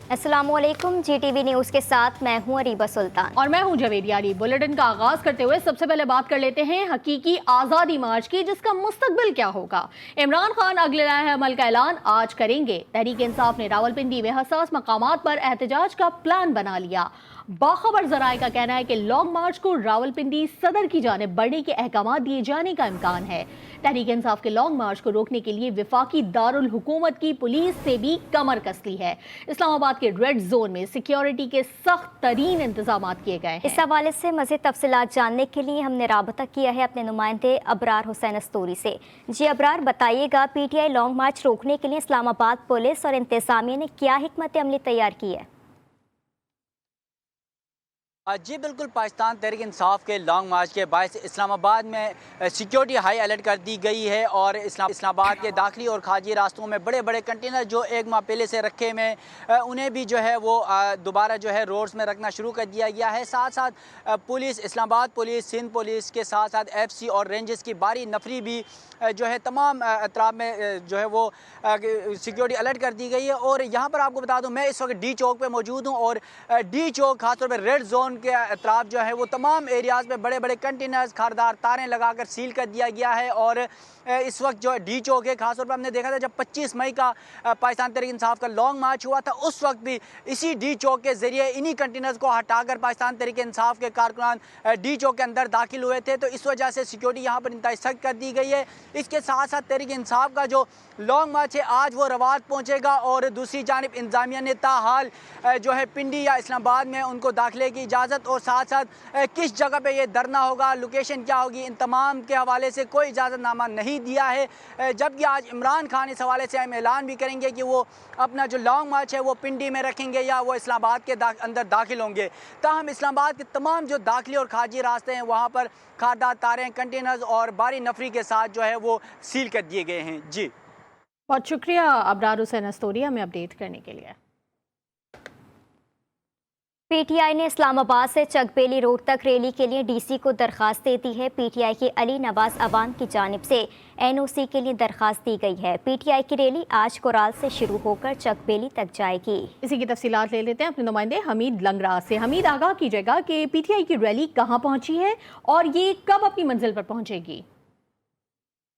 अस्सलामुअलैकुम, GTV news के साथ मैं हूं अरीबा सुल्तान और मैं हूं जवेद यारी। बुलेटिन का आगाज करते हुए सबसे पहले बात कर लेते हैं हकीकी आज़ादी मार्च की, जिसका मुस्तकबिल क्या होगा। इमरान खान अगले नए अमल का ऐलान आज करेंगे। तहरीक इंसाफ ने रावलपिंडी में हसास मकामात पर एहतजाज का प्लान बना लिया। बाखबर जराए का कहना है कि लॉन्ग मार्च को रावलपिंडी सदर की जानिब बढ़ने के अहकाम दिए जाने का इम्कान है। तहरीक इंसाफ के लॉन्ग मार्च को रोकने के लिए विफाकी दारुल हुकूमत की पुलिस से भी कमर कस ली है। इस्लामाबाद के रेड जोन में सिक्योरिटी के सख्त तरीन इंतजाम किए गए हैं। इस हवाले से मज़ीद तफसीलात जानने के लिए हमने राबता किया है अपने नुमाइंदे अबरार हुसैन अस्तूरी से। जी अबरार, बताइएगा PTI लॉन्ग मार्च रोकने के लिए इस्लामाबाद पुलिस और इंतजामिया ने क्या हिकमत अमली तैयार की है? जी बिल्कुल, पाकिस्तान तहरीक इंसाफ के लॉन्ग मार्च के बायस इस्लामाबाद में सिक्योरिटी हाई अलर्ट कर दी गई है और इस्लामाबाद के दाखिली और खारजी रास्तों में बड़े बड़े कंटेनर जो एक माह पहले से रखे में उन्हें भी जो है वो दोबारा जो है रोड्स में रखना शुरू कर दिया गया है। साथ साथ police, Islamabad police, Sindh police के साथ साथ FC और रेंजेस की बारी नफरी भी जो है तमाम अतराब में जो है वो सिक्योरिटी अलर्ट कर दी गई है। और यहाँ पर आपको बता दूँ, मैं इस वक्त D चौक पे मौजूद हूँ और D चौक खासतौर पर रेड जोन के अतराफ जो है वो तमाम एरियाज़ में बड़े बड़े कंटेनर्स, खारदार तारें लगाकर सील कर दिया गया है। और इस वक्त जो D चौक है, खासतौर पर हमने देखा था जब 25 मई का पाकिस्तान तहरीक इंसाफ का लॉन्ग मार्च हुआ था, उस वक्त भी इसी D चौक के ज़रिए इन्हीं कंटेनर्स को हटाकर पाकिस्तान तहरीक इंसाफ के कारकुनान D चौक के अंदर दाखिल हुए थे। तो इस वजह से सिक्योरिटी यहाँ पर इंतहाई सख्त कर दी गई है। इसके साथ साथ तहरीक इंसाफ का जो लॉन्ग मार्च है आज वो रवात पहुँचेगा और दूसरी जानिब इंतजामिया ने ताहाल जो है पिंडी या इस्लामाबाद में उनको दाखिले की इजाज़त और साथ साथ किस जगह पे ये धरना होगा, लोकेशन क्या होगी, इन तमाम के हवाले से कोई इजाज़तनामा नहीं दिया है। जबकि आज इमरान खान इस हवाले से हम ऐलान भी करेंगे कि वो अपना जो लॉन्ग मार्च है वो पिंडी में रखेंगे या वो इस्लामाबाद के अंदर दाखिल होंगे। ताहम इस्लामाबाद के तमाम जो दाखिली और खारजी रास्ते हैं वहाँ पर खारदार तारें, कंटेनर्स और बारी नफरी के साथ जो है वो सील कर दिए गए हैं। जी बहुत शुक्रिया अबरार हुसैन अस्तूरी हमें अपडेट करने के लिए। PTI ने इस्लामाबाद से चकबेली रोड तक रैली के लिए DC को दरख्वास्त दे दी है। PTI के अली नवाज अवान की जानिब से NOC के लिए दरख्वास्त दी गई है। PTI की रैली आज कोराल से शुरू होकर चकबेली तक जाएगी। इसी की तफसीलात ले लेते हैं अपने नुमाइंदे हमीद लंगरा से। हमीद, आगाह कीजिएगा कि PTI की रैली कहाँ पहुँची है और ये कब अपनी मंजिल पर पहुँचेगी?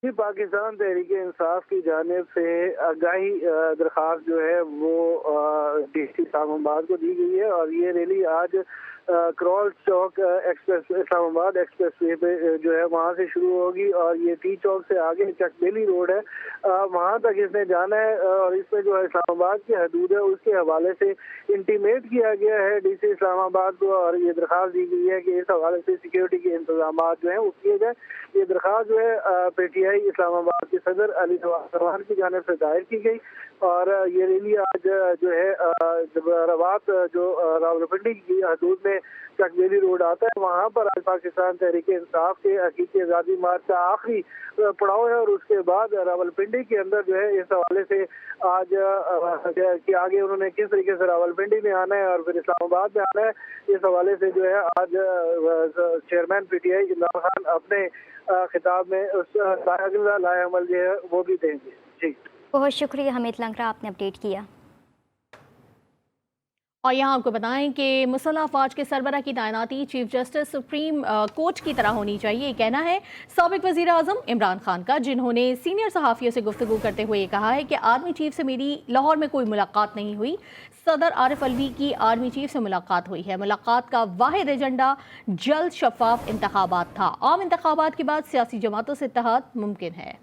जी, पाकिस्तान तहरीक इंसाफ की जानिब से आगाही दरख्वास्त जो है वो DC इस्लामाबाद को दी गई है और ये रैली आज क्रॉल चौक एक्सप्रेस इस्लामाबाद एक्सप्रेस वे पे जो है वहाँ से शुरू होगी और ये T चौक से आगे चकबेली रोड है, वहाँ तक इसने जाना है। और इसमें जो है इस्लामाबाद की हदूद है उसके हवाले से इंटीमेट किया गया है DC इस्लामाबाद को और ये दरख्वास्त दी गई है कि इस हवाले से सिक्योरिटी के इंतजाम जो हैं वो किए जाए। ये दरख्वास्त जो है PTI इस्लामाबाद के सदर अली नवाज अवान की जानिब से दायर की गई और ये रैली आज जो है रवात जो रावलपिंडी की हदूद में चकबेली रोड आता है वहाँ पर आज पाकिस्तान तहरीक इंसाफ के हकीकी आज़ादी मार्च का आखिरी पड़ाव है। और उसके बाद रावलपिंडी के अंदर जो है इस हवाले से आज कि आगे उन्होंने किस तरीके से रावलपिंडी में आना है और फिर इस्लामाबाद में आना है, इस हवाले से जो है आज चेयरमैन PTI इमरान खान अपने खिताब में उस लाएअमल जो है वो भी देंगे। जी बहुत शुक्रिया हमीद लंगरा, आपने अपडेट किया। और यहाँ आपको बताएं कि मुसल्लह अफवाज के सरबराह की तैनाती चीफ जस्टिस सुप्रीम कोर्ट की तरह होनी चाहिए, ये कहना है साबिक वज़ीर आज़म इमरान खान का, जिन्होंने सीनियर सहाफ़ियों से गुफ्तगू करते हुए कहा है कि आर्मी चीफ से मेरी लाहौर में कोई मुलाकात नहीं हुई। सदर आरिफ अलवी की आर्मी चीफ से मुलाकात हुई है। मुलाकात का वाहिद एजेंडा जल्द शफाफ इंतखाबात था। आम इंतखाबात के बाद सियासी जमातों से इत्तेहाद मुमकिन है।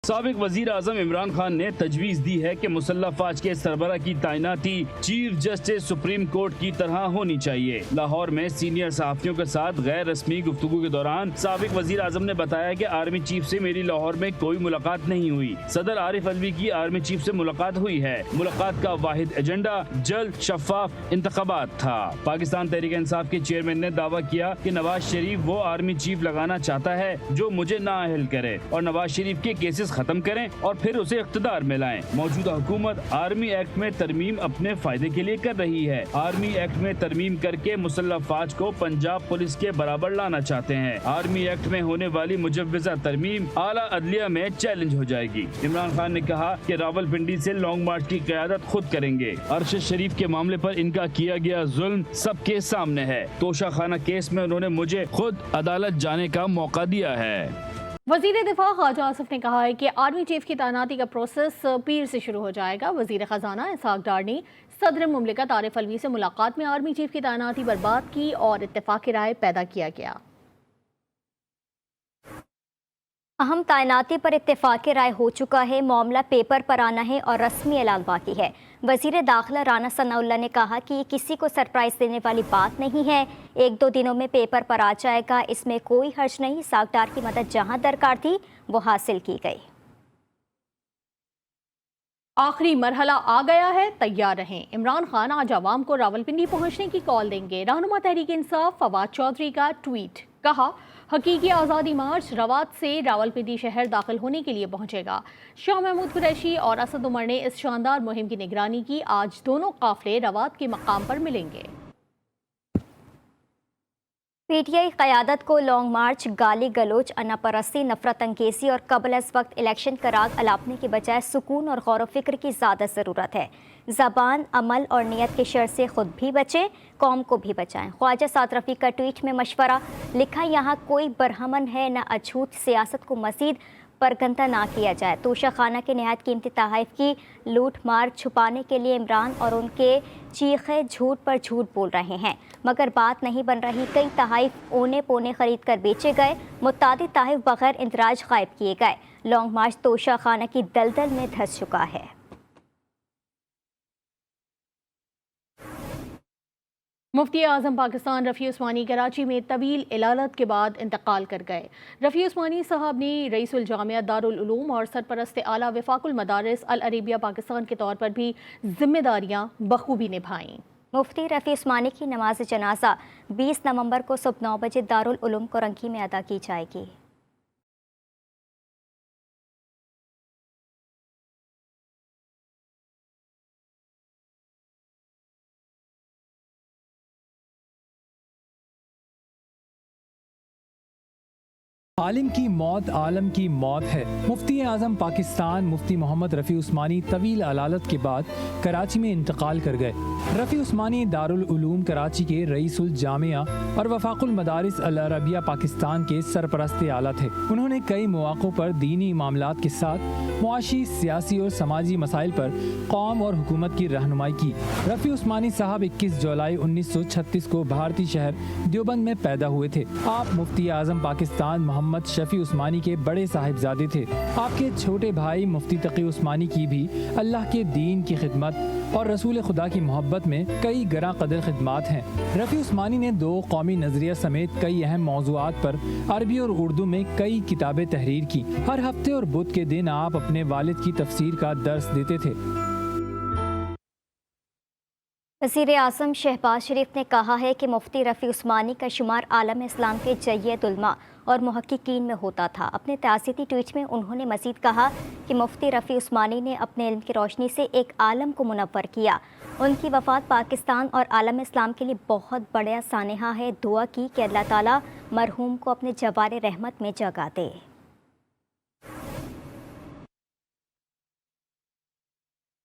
साबिक वजीर आजम इमरान खान ने तजवीज़ दी है कि मुसल्लह अफवाज के सरबराह की तैनाती चीफ जस्टिस सुप्रीम कोर्ट की तरह होनी चाहिए। लाहौर में सीनियर सहाफ़ियों के साथ गैर रस्मी गुफ्तगू के दौरान साबिक वजीर आजम ने बताया कि आर्मी चीफ से मेरी लाहौर में कोई मुलाकात नहीं हुई। सदर आरिफ अलवी की आर्मी चीफ से मुलाकात हुई है। मुलाकात का वाहिद एजेंडा जल्द शफाफ इंतखाबात था। पाकिस्तान तहरीक इंसाफ के चेयरमैन ने दावा किया कि नवाज शरीफ वो आर्मी चीफ लगाना चाहता है जो मुझे नाअहल करे और नवाज शरीफ के केसेस खत्म करें और फिर उसे इख्तिदार में लाएं। मौजूदा हुकूमत आर्मी एक्ट में तरमीम अपने फायदे के लिए कर रही है। आर्मी एक्ट में तरमीम करके मुसल्लह फौज को पंजाब पुलिस के बराबर लाना चाहते हैं। आर्मी एक्ट में होने वाली मुजव्वजा तरमीम आला अदलिया में चैलेंज हो जाएगी। इमरान खान ने कहा कि रावलपिंडी से लॉन्ग मार्च की क़यादत खुद करेंगे। अरशद शरीफ के मामले पर इनका किया गया जुल्म सबके सामने है। तोशा खाना केस में उन्होंने मुझे खुद अदालत जाने का मौका दिया है। वज़ीर दिफा ख्वाजा आसिफ ने कहा है कि आर्मी चीफ की तैनाती का प्रोसेस पीर से शुरू हो जाएगा। वज़ीर ख़जाना इसहाक डार ने सदर मुमलिकत आरिफ अलवी से मुलाकात में आर्मी चीफ की तैनाती पर बात की और इत्तेफाक राय पैदा किया गया। अहम तैनाती पर इत्तेफाक राय हो चुका है। मामला पेपर पर आना है और रस्मी ऐलान बाकी है। वज़ीर दाखिला राना सनाउल्लाह ने कहा कि ये किसी को सरप्राइज देने वाली बात नहीं है। 1-2 दिनों में पेपर पर आ जाएगा, इसमें कोई हर्ज नहीं। इसहाक डार की मदद जहां दरकार थी वो हासिल की गई। आखिरी मरहला आ गया है, तैयार रहें। इमरान खान आज आवाम को रावलपिंडी पहुंचने की कॉल देंगे। रहनुमा तहरीक इंसाफ फवाद चौधरी का ट्वीट, कहा हकीकी आज़ादी मार्च रवात से रावलपिंडी शहर दाखिल होने के लिए पहुंचेगा। शाह महमूद कुरैशी और असद उमर ने इस शानदार मुहिम की निगरानी की। आज दोनों काफिले रवात के मकाम पर मिलेंगे। पीटीआई क़यादत को लॉन्ग मार्च, गाली गलोच, अनापरस्ती, नफरत अंगेज़ी और कबल अज़ वक्त इलेक्शन का राग अलापने के बजाय सुकून और गौर व फिक्र की ज़्यादा ज़रूरत है। ज़बान, अमल और नियत के शर से ख़ुद भी बचें, कौम को भी बचाएं। ख्वाजा साद रफ़ी का ट्वीट में मशवरा लिखा, यहाँ कोई बरहमन है न अछूत, सियासत को मज़ीद परगंदा ना किया जाए। तोशा खाना के नहायत कीमती तहाइफ की लूट मार छुपाने के लिए इमरान और उनके चीखे झूठ पर झूठ बोल रहे हैं, मगर बात नहीं बन रही। कई तहाइफ ओने पोने खरीद कर बेचे गए, मुतादिद तहाइफ बगैर इंदराज गायब किए गए। लॉन्ग मार्च तोशा खाना की दलदल में धंस चुका है। मुफ्ती आज़म पाकिस्तान रफ़ी उस्मानी कराची में तवील इलालत के बाद इंतकाल कर गए। रफ़ी उस्मानी साहब ने रईसुल जामिया दारुल उलूम और सरपरस्त आला वफाकुल मदारिस अल अरेबिया पाकिस्तान के तौर पर भी जिम्मेदारियां बखूबी निभाईं। मुफ्ती रफ़ी उस्मानी की नमाज जनाजा 20 नवंबर को सुबह 9 बजे दारुल उलूम कोरंकी में अदा की जाएगी। आलिम की मौत आलम की मौत है। मुफ्ती आज़म पाकिस्तान मुफ्ती मोहम्मद रफ़ी उस्मानी तवील अलालत के बाद कराची में इंतकाल कर गए। रफ़ी उस्मानी दारुल उलूम कराची के रईसुल जामिया और वफाकुल मदारिस अल अरबिया पाकिस्तान के सरपरस्त आला थे। उन्होंने कई मौक़ों पर दीनी मामलात के साथ मुआशी, सियासी और समाजी मसाइल पर कौम और हुकूमत की रहनुमाई की। रफ़ी उस्मानी साहब 21 जुलाई 1936 को भारतीय शहर देवबंद में पैदा हुए थे। आप मुफ्ती आज़म पाकिस्तान मोहम्मद शफी उस्मानी के बड़े साहिबजादे थे। आपके छोटे भाई मुफ्ती तकी उस्मानी की भी अल्लाह के दीन की खिदमत और रसूल खुदा की मोहब्बत में कई गरा कदर खिदमात हैं। रफ़ी उस्मानी ने 2 कौमी नज़रिया समेत कई अहम मौज़ूआत पर अरबी और उर्दू में कई किताबें तहरीर की। हर हफ्ते और बुध के दिन आप अपने वालिद की तफसीर का दर्स देते थे। वज़ीर आज़म शहबाज शरीफ ने कहा है कि मुफ्ती रफ़ी उस्मानी का शुमार आलम इस्लाम के जय्यद उलमा और मुहक्किकीन में होता था। अपने तासीती ट्वीट में उन्होंने मज़ीद कहा कि मुफ्ती रफ़ी उस्मानी ने अपने इल्म की रोशनी से एक आलम को मुनव्वर किया। उनकी वफ़ात पाकिस्तान और आलम इस्लाम के लिए बहुत बड़ा सानहा है। दुआ की कि अल्लाह ताला मरहूम को अपने जवारे रहमत में जगा दे।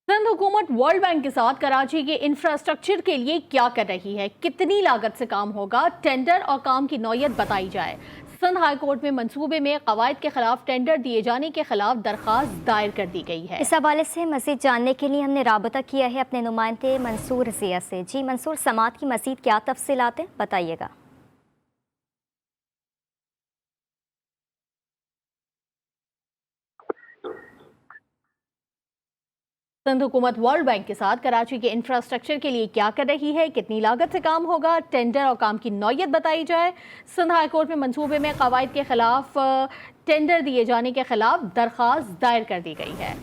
सिंध हुकूमत वर्ल्ड बैंक के साथ कराची के इंफ्रास्ट्रक्चर के लिए क्या कर रही है, कितनी लागत से काम होगा, टेंडर और काम की नौयत बताई जाए। सिंध हाई कोर्ट में मंसूबे में कवायद के खिलाफ टेंडर दिए जाने के खिलाफ दरखास्त दायर कर दी गई है। इस हवाले से मज़ीद जानने के लिए हमने राबता किया है अपने नुमाइंदे मंसूर ज़िया से। जी मंसूर, समात की मज़ीद क्या तफसीलात हैं, बताइएगा। सिंध हुकूमत वर्ल्ड बैंक के साथ कराची के इंफ्रास्ट्रक्चर के लिए क्या कर रही है, कितनी लागत से काम होगा, टेंडर और काम की नौयत बताई जाए। सिंध हाई कोर्ट में मंसूबे में कवायद के खिलाफ टेंडर दिए जाने के खिलाफ दरखास्त दायर कर दी गई है।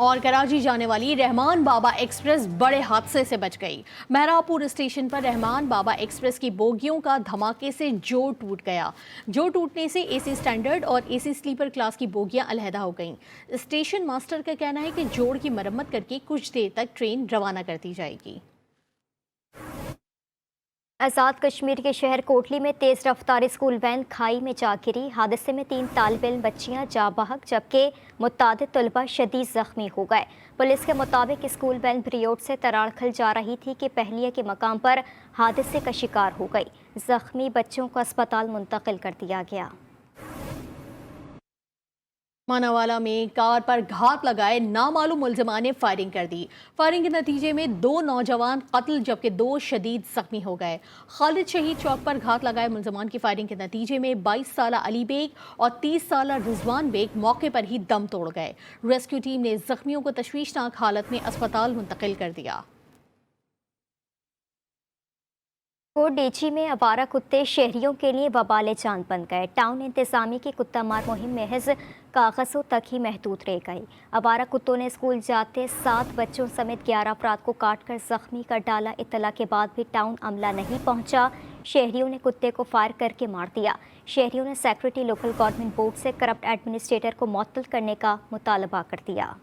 और कराची जाने वाली रहमान बाबा एक्सप्रेस बड़े हादसे से बच गई। महरापुर स्टेशन पर रहमान बाबा एक्सप्रेस की बोगियों का धमाके से जोड़ टूट गया। जोड़ टूटने से एसी स्टैंडर्ड और एसी स्लीपर क्लास की बोगियां अलहदा हो गईं। स्टेशन मास्टर का कहना है कि जोड़ की मरम्मत करके कुछ देर तक ट्रेन रवाना कर दी जाएगी। आज़ाद कश्मीर के शहर कोटली में तेज़ रफ्तार स्कूल वैन खाई में जा गिरी। हादसे में 3 तालिब इल्म बच्चियां जा बहक जबकि मुतादिद तलबा शदीद जख्मी हो गए। पुलिस के मुताबिक स्कूल वैन ब्रियोड से तराड़खल जा रही थी कि पहलिया के मकाम पर हादसे का शिकार हो गई। जख्मी बच्चों को अस्पताल मुंतकिल कर दिया गया। मानावाला में कार पर घात लगाए नामालूम मुलजमान ने फायरिंग कर दी। फायरिंग के नतीजे में 2 नौजवान कत्ल जबकि 2 शदीद जख्मी हो गए। खालिद शहीद चौक पर घात लगाए मुलजमान की फायरिंग के नतीजे में 22 साला अली बेग और 30 साला रिजवान बेग मौके पर ही दम तोड़ गए। रेस्क्यू टीम ने जख्मियों को तशवीशनाक हालत में अस्पताल मुंतकिल कर दिया। डेची में आवारा कुत्ते शहरियों के लिए वबाल जान बन गए। टाउन इंतजामी की कुत्ता मार मुहिम महज कागज़ों तक ही महदूद रह गई। आवारा कुत्तों ने स्कूल जाते 7 बच्चों समेत 11 अफराद को काटकर जख्मी कर डाला। इत्तला के बाद भी टाउन अमला नहीं पहुंचा। शहरियों ने कुत्ते को फायर करके मार दिया। शहरियों ने सेक्रेटरी लोकल गवर्नमेंट बोर्ड से करप्ट एडमिनिस्ट्रेटर को मुअत्तल करने का मुतालबा कर दिया।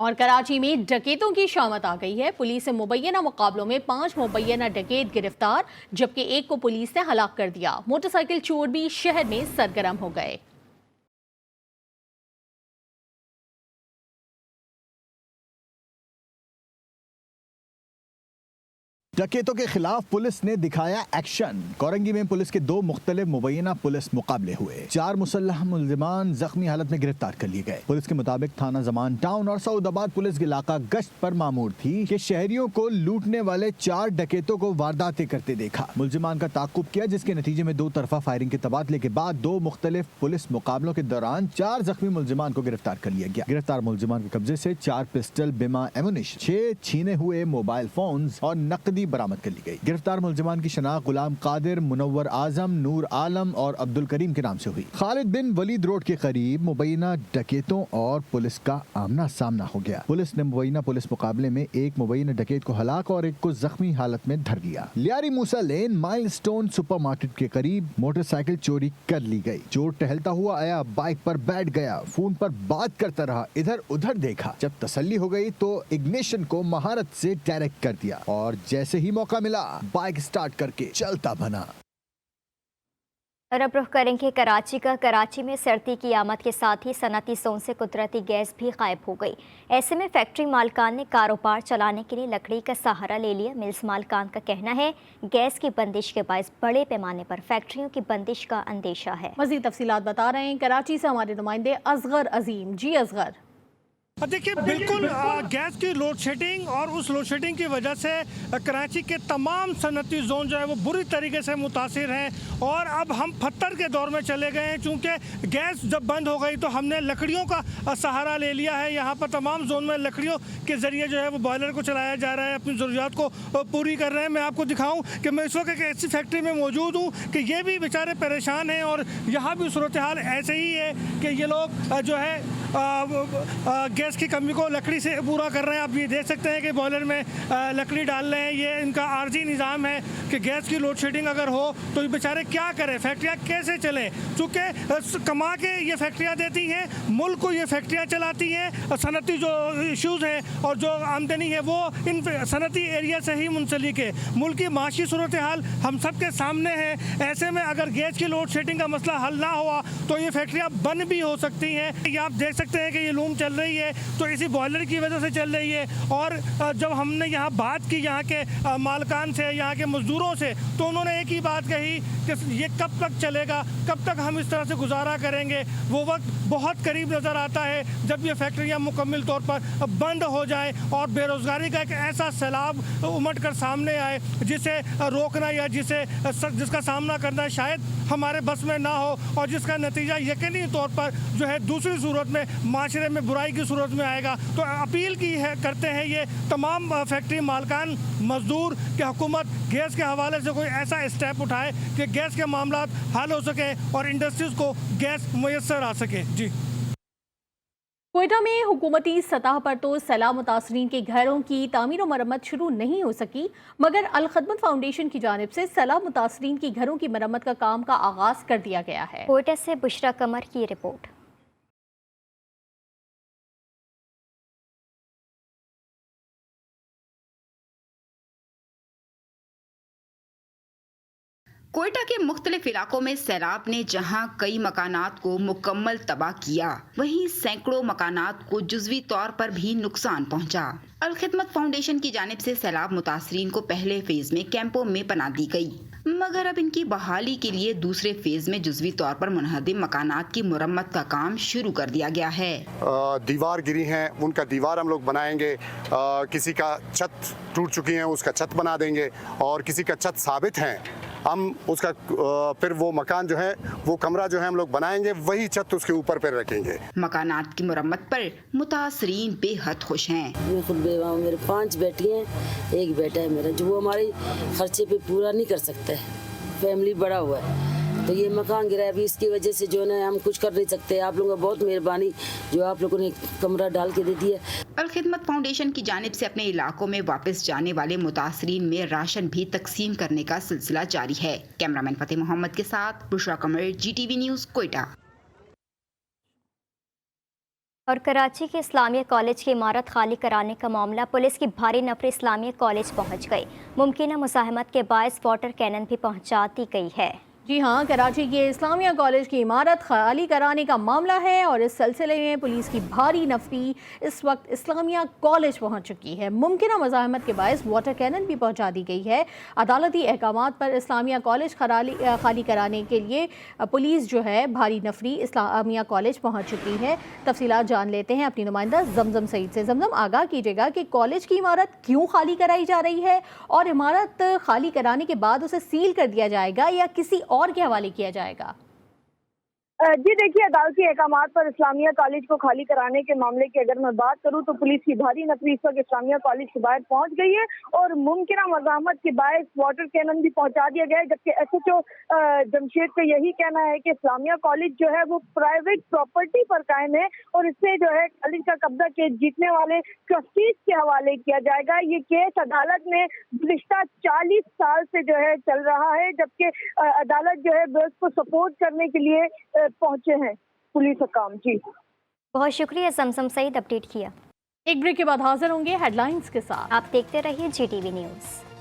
और कराची में डकैतों की शामत आ गई है। पुलिस से मुबैना मुकाबलों में 5 मुबैना डकैत गिरफ्तार जबकि 1 को पुलिस ने हलाक कर दिया। मोटरसाइकिल चोर भी शहर में सरगर्म हो गए। डकैतों के खिलाफ पुलिस ने दिखाया एक्शन। कोरंगी में पुलिस के 2 मुख्तलिफ मुबैना पुलिस मुकाबले हुए। 4 मुसल्लह मुलजिमान जख्मी हालत में गिरफ्तार कर लिए गए। पुलिस के मुताबिक थाना जमान टाउन और सऊदाबाद पुलिस के इलाका गश्त पर मामूर थी कि शहरियों को लूटने वाले 4 डकैतों को वारदातें करते देखा। मुलजिमान का ताकुब किया जिसके नतीजे में 2 तरफा फायरिंग के तबादले के बाद 2 मुख्तलिफ पुलिस मुकाबलों के दौरान 4 जख्मी मुलजिमान को गिरफ्तार कर लिया गया। गिरफ्तार मुलजिमान के कब्जे से 4 पिस्टल, बिमा एमुनिशन, 6 छीने हुए मोबाइल फोन और नकदी बरामद कर ली गई। गिरफ्तार मुलजिमान की शनाख्त गुलाम कादिर, मुनव्वर आजम, नूर आलम और अब्दुल करीम के नाम से हुई। खालिद बिन वलीद रोड के करीब मुबैना डकैतों और पुलिस का आमना सामना हो गया। पुलिस ने मुबैना पुलिस मुकाबले में 1 मुबैना डकैत को हलाक और 1 को जख्मी हालत में धर लिया। लियारी मूसा लेन माइलस्टोन सुपरमार्केट के करीब मोटरसाइकिल चोरी कर ली गई। चोर टहलता हुआ आया, बाइक पर बैठ गया, फोन पर बात करता रहा, इधर उधर देखा। जब तसल्ली हो गई तो इग्निशन को महारत से डायरेक्ट कर दिया और जैसे ही मौका मिला बाइक स्टार्ट करके चलता बना। और अब रुख करेंगे कराची का। कराची में सर्दी की आमद के साथ ही सनती जोन से कुदरती गैस भी गायब हो गई। ऐसे में फैक्ट्री मालकान ने कारोबार चलाने के लिए लकड़ी का सहारा ले लिया। मिल्स मालकान का कहना है गैस की बंदिश के बायस बड़े पैमाने पर फैक्ट्रियों की बंदिश का अंदेशा है। मज़ीद तफसीलात बता रहे हैं कराची से हमारे नुमाइंदे असगर अजीम। जी असगर। देखिए, बिल्कुल गैस की लोड शेडिंग और उस लोड शेडिंग की वजह से कराची के तमाम सनती जोन जो है वो बुरी तरीके से मुतासिर हैं और अब हम फत्तर के दौर में चले गए हैं। चूँकि गैस जब बंद हो गई तो हमने लकड़ियों का सहारा ले लिया है। यहाँ पर तमाम जोन में लकड़ियों के ज़रिए जो है वो बॉयलर को चलाया जा रहा है, अपनी ज़रूरियात को पूरी कर रहे हैं। मैं आपको दिखाऊँ कि मैं इस वक्त एक ऐसी फैक्ट्री में मौजूद हूँ कि ये भी बेचारे परेशान हैं और यहाँ भी सूरत हाल ऐसे ही है कि ये लोग जो है गैस की कमी को लकड़ी से पूरा कर रहे हैं। आप ये देख सकते हैं कि बॉयलर में लकड़ी डाल रहे हैं। ये इनका आर्जी निज़ाम है कि गैस की लोड शेडिंग अगर हो तो ये बेचारे क्या करें, फैक्ट्रियाँ कैसे चलें। चूँकि कमा के ये फैक्ट्रियाँ देती हैं, मुल्क को ये फैक्ट्रियाँ चलाती हैं। सनती जो इशूज़ हैं और जो आमदनी है वो इन सनती एरिया से ही मुंसलिक है। मुल्क की माशी सूरत हाल हम सब के सामने है। ऐसे में अगर गैस की लोड शेडिंग का मसला हल ना हुआ तो ये फैक्ट्रियाँ बंद भी हो सकती हैं। ये आप देख सकते हैं कि ये लूम चल रही है तो इसी बॉयलर की वजह से चल रही है। और जब हमने यहाँ बात की यहाँ के मालकान से, यहाँ के मजदूरों से, तो उन्होंने एक ही बात कही कि ये कब तक चलेगा, कब तक हम इस तरह से गुजारा करेंगे। वो वक्त बहुत करीब नज़र आता है जब ये फैक्ट्रियाँ मुकम्मल तौर पर बंद हो जाए और बेरोज़गारी का एक ऐसा सैलाब उमड़ कर सामने आए जिसे रोकना या जिसका सामना करना शायद हमारे बस में ना हो और जिसका नतीजा यकीनी तौर पर जो है दूसरी सूरत में माशरे में बुराई की सूरत में आएगा। तो अपील की है करते हैं ये तमाम फैक्ट्री मालकान, मजदूर कि हुकूमत गैस के हवाले से कोई ऐसा स्टेप उठाए कि गैस के मामला हल हो सके और इंडस्ट्रीज़ को गैस मुयस्सर आ सके। जी। क्वेटा में हुकूमती सतह पर तो सैलाब मुतासरीन के घरों की तामीर और मरम्मत शुरू नहीं हो सकी, मगर अल खिदमत फाउंडेशन की जानिब से सैलाब मुतासरीन की घरों की मरम्मत का काम का आगाज कर दिया गया है। क्वेटा से बुशरा कमर की रिपोर्ट। क्वेटा के मुख्तलिफ इलाकों में सैलाब ने जहां कई मकानात को मुकम्मल तबाह किया, वहीं सैकड़ों मकानात को जुज़वी तौर पर भी नुकसान पहुंचा। अल खिदमत फाउंडेशन की जानिब से सैलाब मुतासरीन को पहले फेज में कैंपों में पनाह दी गई, मगर अब इनकी बहाली के लिए दूसरे फेज में जुज़वी तौर पर मुनहदिम मकानात की मुरम्मत का काम शुरू कर दिया गया है। दीवार गिरी हैं, उनका दीवार हम लोग बनाएंगे, किसी का छत टूट चुकी है उसका छत बना देंगे, और किसी का छत साबित है हम उसका फिर वो मकान जो है वो कमरा जो है हम लोग बनाएंगे, वही छत उसके ऊपर पर रखेंगे। मकानात की मुरम्मत पर मुतासरीन बेहद खुश हैं। मैं खुद बेवा हूँ, मेरे 5 बेटी हैं, एक बेटा है मेरा जो वो हमारे खर्चे पे पूरा नहीं कर सकता है। फैमिली बड़ा हुआ है तो ये मकान गिरा है, अभी इसकी वजह से जो है हम कुछ कर नहीं सकते। आप लोगों का बहुत मेहरबानी जो आप लोगों ने कमरा डाल के दे दिया। अल खिदमत फाउंडेशन की जानिब से अपने इलाकों में वापस जाने वाले मुतासरीन में राशन भी तकसीम करने का सिलसिला जारी है। कैमरामैन फतेह मोहम्मद के साथ बुशरा कमर, GTV न्यूज़, क्वेटा। और कराची के इस्लामिया कॉलेज की इमारत खाली कराने का मामला, पुलिस की भारी नफरी इस्लामिया कॉलेज पहुंच गई। मुमकिन मुज़ाहमत के बायस वाटर कैनन भी पहुंचा दी गई है। जी हाँ, कराची के इस्लामिया कॉलेज की इमारत खाली कराने का मामला है और इस सिलसिले में पुलिस की भारी नफरी इस वक्त इस्लामिया कॉलेज पहुंच चुकी है। मुमकिन मज़ाहमत के बायस वाटर कैनन भी पहुंचा दी गई है। अदालती अहकामात पर इस्लामिया कॉलेज खाली कराने के लिए पुलिस जो है भारी नफरी इस्लामिया कॉलेज पहुँच चुकी है। तफसीलात जान लेते हैं अपनी नुमाइंदा जमजम सईद से। जमजम, आगाह कीजिएगा कि कॉलेज की इमारत क्यों खाली कराई जा रही है और इमारत खाली कराने के बाद उसे सील कर दिया जाएगा या किसी और के हवाले किया जाएगा? जी देखिए, अदालती अहकामात पर इस्लामिया कॉलेज को खाली कराने के मामले की अगर मैं बात करूं तो पुलिस की भारी नफरी इस वक्त इस्लामिया कॉलेज के बाहर पहुंच गई है और मुमकिन मज़ाहमत के बायस वाटर कैनन भी पहुंचा दिया गया है। जबकि SHO जमशेद का यही कहना है कि इस्लामिया कॉलेज जो है वो प्राइवेट प्रॉपर्टी पर कायम है और इससे जो है कॉलेज का कब्जा के जीतने वाले ट्रस्टीज के हवाले किया जाएगा। ये केस अदालत में गुज़िश्ता 40 साल से जो है चल रहा है, जबकि अदालत जो है उसको सपोर्ट करने के लिए पहुंचे हैं पुलिस हकाम। जी बहुत शुक्रिया जमजम सईद, अपडेट किया। एक ब्रेक के बाद हाजिर होंगे हेडलाइंस के साथ। आप देखते रहिए GTV न्यूज़।